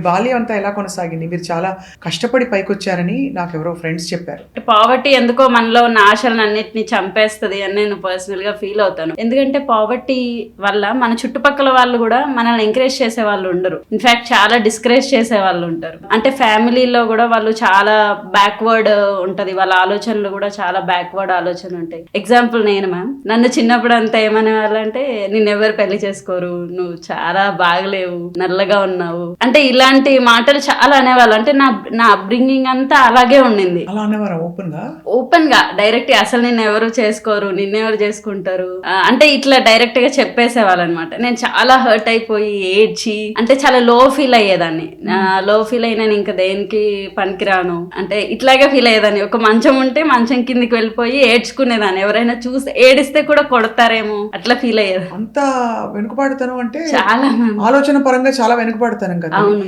బాల్యం అంతా ఎలా కొనసాగింది? మీరు చాలా కష్టపడి పైకొచ్చారని నాకెవరో ఫ్రెండ్స్ చెప్పారు. పావర్టీ ఎందుకో మనలో ఉన్న ఆశలను అన్నిటిని చంపేస్తుంది అని నేను పర్సనల్ గా ఫీల్ అవుతాను. ఎందుకంటే పావర్టీ వల్ల మన చుట్టుపక్కల వాళ్ళు కూడా మనల్ని ఎంకరేజ్ చేసే వాళ్ళు ఉండరు. ఇన్ఫాక్ట్ చాలా డిస్కరేజ్ చేసే వాళ్ళు ఉంటారు. అంటే ఫ్యామిలీలో కూడా వాళ్ళు చాలా బ్యాక్వర్డ్ ఉంటది, వాళ్ళ ఆలోచనలు కూడా చాలా బ్యాక్వర్డ్ ఆలోచనలు ఉంటాయి. ఎగ్జాంపుల్ నేను మ్యామ్, నన్ను చిన్నప్పుడు అంతా ఏమనే వాళ్ళంటే నిన్నెవరు పెళ్లి చేసుకోరు, నువ్వు చాలా బాగలేవు, నల్లగా ఉన్నావు, అంటే ఇలాంటి మాటలు చాలా అనేవాళ్ళు. అంటే నా అప్బ్రింగింగ్ అంతా అలాగే ఉండింది. అలా అనేవారు ఓపెన్ గా డైరెక్ట్ ఎవరు నిన్నెవరు చేసుకోరు, నిన్నెవరు చేసుకుంటారు అంటే ఇట్లా డైరెక్ట్ గా చెప్పేసేవాళ్ళు అనమాట. నేను చాలా హర్ట్ అయిపోయి ఏడ్చి అంటే చాలా లో ఫీల్ అయ్యేదాన్ని. లో ఫీల్ అయినా ఇంకా దేనికి పనికిరాను అంటే ఇట్లాగే ఫీల్ అయ్యేదాన్ని. ఒక మంచం ఉంటే మంచం కిందికి వెళ్ళిపోయి ఏడ్చుకునేదాన్ని. ఎవరైనా చూసి ఏడిస్తే కూడా కొడతారేమో అట్లా ఫీల్ అయ్యేది. అంత వెనుకబాటుతనం అంటే చాలా ఆలోచన పరంగా చాలా వెనుకబాటుతనం కదా. అవును.